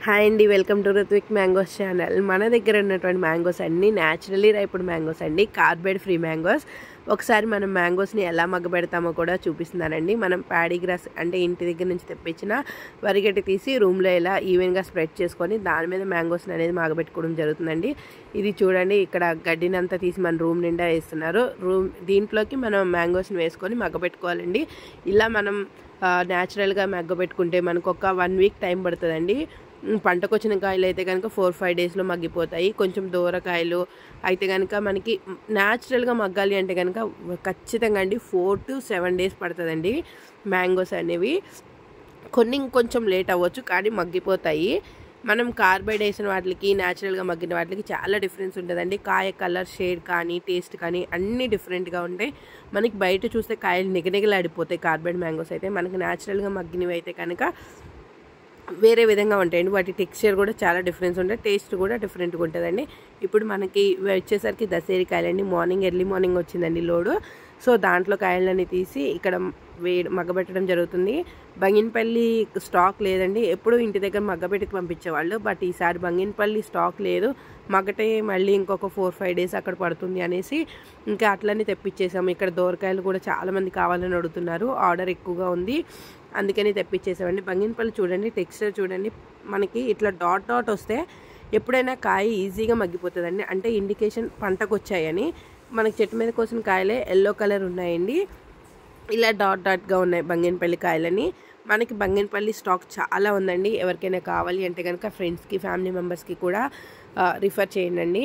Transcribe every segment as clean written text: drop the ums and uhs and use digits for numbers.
Hi అండి, welcome to Ruthvik mangoes channel. మన దగ్గర ఉన్నటువంటి మ్యాంగోస్ అన్నీ న్యాచురలీ రైపుడ్ మ్యాంగోస్ అండి, కార్బైడ్ ఫ్రీ మ్యాంగోస్. ఒకసారి మనం మ్యాంగోస్ని ఎలా మగ్గబెడతామో కూడా చూపిస్తున్నానండి. మనం ప్యాడీ గ్రాస్ అంటే ఇంటి దగ్గర నుంచి తెప్పించిన వరిగడ్డి తీసి రూమ్లో ఇలా ఈవెన్గా స్ప్రెడ్ చేసుకొని దాని మీద మ్యాంగోస్ని అనేది మగ్గబెట్టుకోవడం జరుగుతుందండి. ఇది చూడండి, ఇక్కడ గడ్డిని అంతా తీసి మన రూమ్ నిండా వేస్తున్నారు. దీంట్లోకి మనం మ్యాంగోస్ని వేసుకొని మగ్గబెట్టుకోవాలండి. ఇలా మనం న్యాచురల్గా మగ్గబెట్టుకుంటే మనకు ఒక 1 వీక్ టైం పడుతుందండి. పంటకు వచ్చిన కాయలు అయితే కనుక 4-5 డేస్లో మగ్గిపోతాయి. కొంచెం దూరకాయలు అయితే కనుక మనకి న్యాచురల్గా మగ్గాలి అంటే కనుక ఖచ్చితంగా అండి 4 to 7 డేస్ పడుతుందండి. మ్యాంగోస్ అనేవి కొన్ని ఇంకొంచెం లేట్ అవ్వచ్చు, కానీ మగ్గిపోతాయి. మనం కార్బైడ్ వేసిన వాటికి న్యాచురల్గా మగ్గిన వాటికి చాలా డిఫరెన్స్ ఉంటుందండి. కాయ కలర్, షేడ్ కానీ టేస్ట్ కానీ అన్నీ డిఫరెంట్గా ఉంటాయి. మనకి బయట చూస్తే కాయలు నిగనిగలాడిపోతాయి కార్బైడ్ మ్యాంగోస్ అయితే. మనకి న్యాచురల్గా మగ్గినవి అయితే కనుక వేరే విధంగా ఉంటాయండి. వాటి టెక్స్చర్ కూడా చాలా డిఫరెన్స్ ఉంటాయి, టేస్ట్ కూడా డిఫరెంట్గా ఉంటుందండి. ఇప్పుడు మనకి వచ్చేసరికి దశేరి కాయలండి. ఎర్లీ మార్నింగ్ వచ్చిందండి లోడు. సో దాంట్లో కాయలన్నీ తీసి ఇక్కడ మగ్గబెట్టడం జరుగుతుంది. బంగినపల్లి స్టాక్ లేదండి, ఎప్పుడు ఇంటి దగ్గర మగ్గబెట్టి పంపించేవాళ్ళు. బట్ ఈసారి బంగినపల్లి స్టాక్ లేదు, మగ్గటే మళ్ళీ ఇంకొక 4-5 డేస్ అక్కడ పడుతుంది అనేసి ఇంకా అట్లనే తెప్పించేసాము. ఇక్కడ దోరకాయలు కూడా చాలామంది కావాలని అడుగుతున్నారు, ఆర్డర్ ఎక్కువగా ఉంది, అందుకని తెప్పించేసామండి. బంగినపల్లి చూడండి, టెక్స్చర్ చూడండి, మనకి ఇట్లా డాట్ డాట్ వస్తే ఎప్పుడైనా కాయ ఈజీగా మగ్గిపోతుందండి. అంటే ఇండికేషన్ పంటకు వచ్చాయని. మనకి చెట్టు మీద కోసిన కాయలే ఎల్లో కలర్ ఉన్నాయండి, ఇలా డాట్ డాట్గా ఉన్నాయి బంగినపల్లి కాయలని. మనకి బంగినపల్లి స్టాక్ చాలా ఉందండి. ఎవరికైనా కావాలి అంటే కనుక ఫ్రెండ్స్కి, ఫ్యామిలీ మెంబర్స్కి కూడా రిఫర్ చేయండి.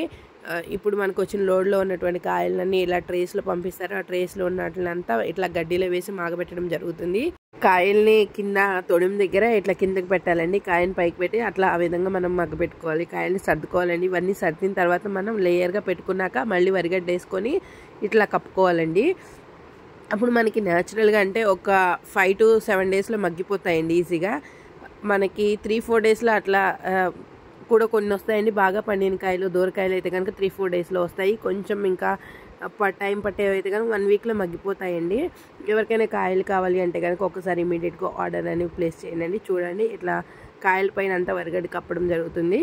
ఇప్పుడు మనకు వచ్చిన లోడ్లో ఉన్నటువంటి కాయలన్నీ ఇలా ట్రేస్లో పంపిస్తారు. ఆ ట్రేస్లో ఉన్నట్లంతా ఇట్లా గడ్డిలో వేసి మాగబెట్టడం జరుగుతుంది. కాయల్ని కింద తొడిమ దగ్గర ఇట్లా కిందకి పెట్టాలండి, కాయని పైకి పెట్టి అట్లా ఆ విధంగా మనం మగ్గబెట్టుకోవాలి. కాయల్ని సర్దుకోవాలండి. ఇవన్నీ సర్దిన తర్వాత మనం లేయర్గా పెట్టుకున్నాక మళ్ళీ వరిగడ్డ వేసుకొని ఇట్లా కప్పుకోవాలండి. అప్పుడు మనకి న్యాచురల్గా అంటే ఒక 5 to 7 డేస్లో మగ్గిపోతాయండి ఈజీగా. మనకి 3-4 డేస్లో అట్లా కూడా కొన్ని వస్తాయండి. బాగా పండిన కాయలు, దూరకాయలు అయితే కనుక 3-4 డేస్లో వస్తాయి. కొంచెం ఇంకా టైం పట్టేవి అయితే కనుక 1 వీక్లో మగ్గిపోతాయండి. ఎవరికైనా కాయలు కావాలి అంటే కనుక ఒకసారి ఇమీడియట్గా ఆర్డర్ అనేవి ప్లేస్ చేయండి. చూడండి, ఇట్లా కాయల పైన అంతా వరిగడ్డి కప్పడం జరుగుతుంది.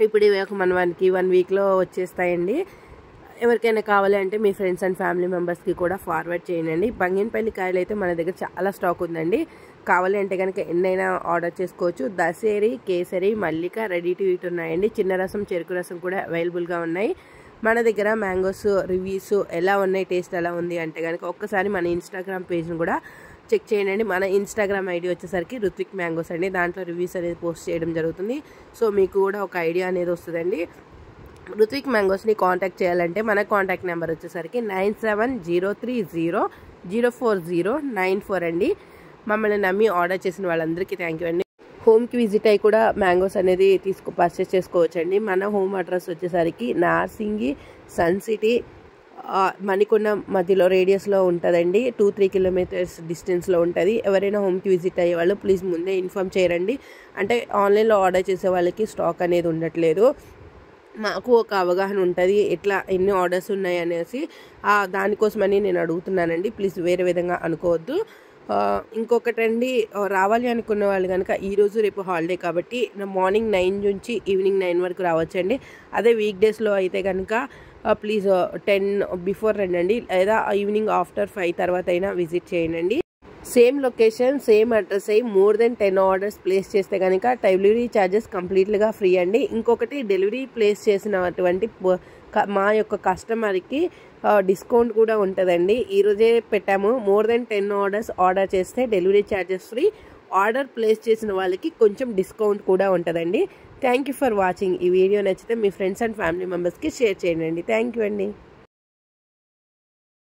ఇప్పుడు ఇవి ఒక 1 వీక్లో వచ్చేస్తాయండి. ఎవరికైనా కావాలి అంటే మీ ఫ్రెండ్స్ అండ్ ఫ్యామిలీ మెంబర్స్కి కూడా ఫార్వర్డ్ చేయండి. బంగినపల్లి కాయలు అయితే మన దగ్గర చాలా స్టాక్ ఉందండి. కావాలి అంటే కనుక ఎన్నైనా ఆర్డర్ చేసుకోవచ్చు. దశేరి, కేసరి, మల్లిక రెడీ టు ఈట్ ఉన్నాయండి. చిన్న రసం, చెరుకు రసం కూడా అవైలబుల్గా ఉన్నాయి. మన దగ్గర మ్యాంగోస్ రివ్యూస్ ఎలా ఉన్నాయి, టేస్ట్ ఎలా ఉంది అంటే కనుక ఒక్కసారి మన ఇన్స్టాగ్రామ్ పేజ్ని కూడా చెక్ చేయండి. మన ఇన్స్టాగ్రామ్ ఐడి వచ్చేసరికి రుత్విక్ మ్యాంగోస్ అండి. దాంట్లో రివ్యూస్ అనేది పోస్ట్ చేయడం జరుగుతుంది. సో మీకు కూడా ఒక ఐడియా అనేది వస్తుందండి. రుత్విక్ మ్యాంగోస్ని కాంటాక్ట్ చేయాలంటే మన కాంటాక్ట్ నెంబర్ వచ్చేసరికి 9703004094 అండి. మమ్మల్ని నమ్మి ఆర్డర్ చేసిన వాళ్ళందరికీ థ్యాంక్ యూ అండి. హోమ్కి విజిట్ అయ్యి కూడా మ్యాంగోస్ అనేది పర్చేస్ చేసుకోవచ్చండి. మన హోమ్ అడ్రస్ వచ్చేసరికి నార్సింగి, సన్ సిటీ, మణికొండ మధ్యలో రేడియస్లో ఉంటుందండి. 2-3 కిలోమీటర్స్ డిస్టెన్స్లో ఉంటుంది. ఎవరైనా హోమ్కి విజిట్ అయ్యే వాళ్ళు ప్లీజ్ ముందే ఇన్ఫామ్ చేయరండి. అంటే ఆన్లైన్లో ఆర్డర్ చేసే వాళ్ళకి స్టాక్ అనేది ఉండట్లేదు. మాకు ఒక అవగాహన ఉంటుంది ఎట్లా ఎన్ని ఆర్డర్స్ ఉన్నాయి అనేసి, దానికోసమని నేను అడుగుతున్నానండి. ప్లీజ్ వేరే విధంగా అనుకోవద్దు. ఇంకొకటండి, రావాలి అనుకున్న వాళ్ళు కనుక ఈరోజు రేపు హాలిడే కాబట్టి మార్నింగ్ 9 నుంచి ఈవినింగ్ 9 వరకు రావచ్చండి. అదే వీక్ డేస్లో అయితే కనుక ప్లీజ్ 10 బిఫోర్ రండి, లేదా ఈవినింగ్ ఆఫ్టర్ 5 తర్వాత అయినా విజిట్ చేయండి. సేమ్ లొకేషన్, సేమ్ అడ్రస్ అయ్యి more than 10 ఆర్డర్స్ ప్లేస్ చేస్తే కనుక డెలివరీ ఛార్జెస్ కంప్లీట్గా ఫ్రీ అండి. ఇంకొకటి, డెలివరీ ప్లేస్ చేసినటువంటి మా యొక్క కస్టమర్కి డిస్కౌంట్ కూడా ఉంటుందండి. ఈరోజే పెట్టాము, more than 10 ఆర్డర్స్ ఆర్డర్ చేస్తే delivery charges free. Order place చేసిన వాళ్ళకి కొంచెం డిస్కౌంట్ కూడా ఉంటుందండి. Thank you for watching. ఈ వీడియో నచ్చితే మీ ఫ్రెండ్స్ అండ్ ఫ్యామిలీ మెంబర్స్కి షేర్ చేయండి. థ్యాంక్ యూ అండి.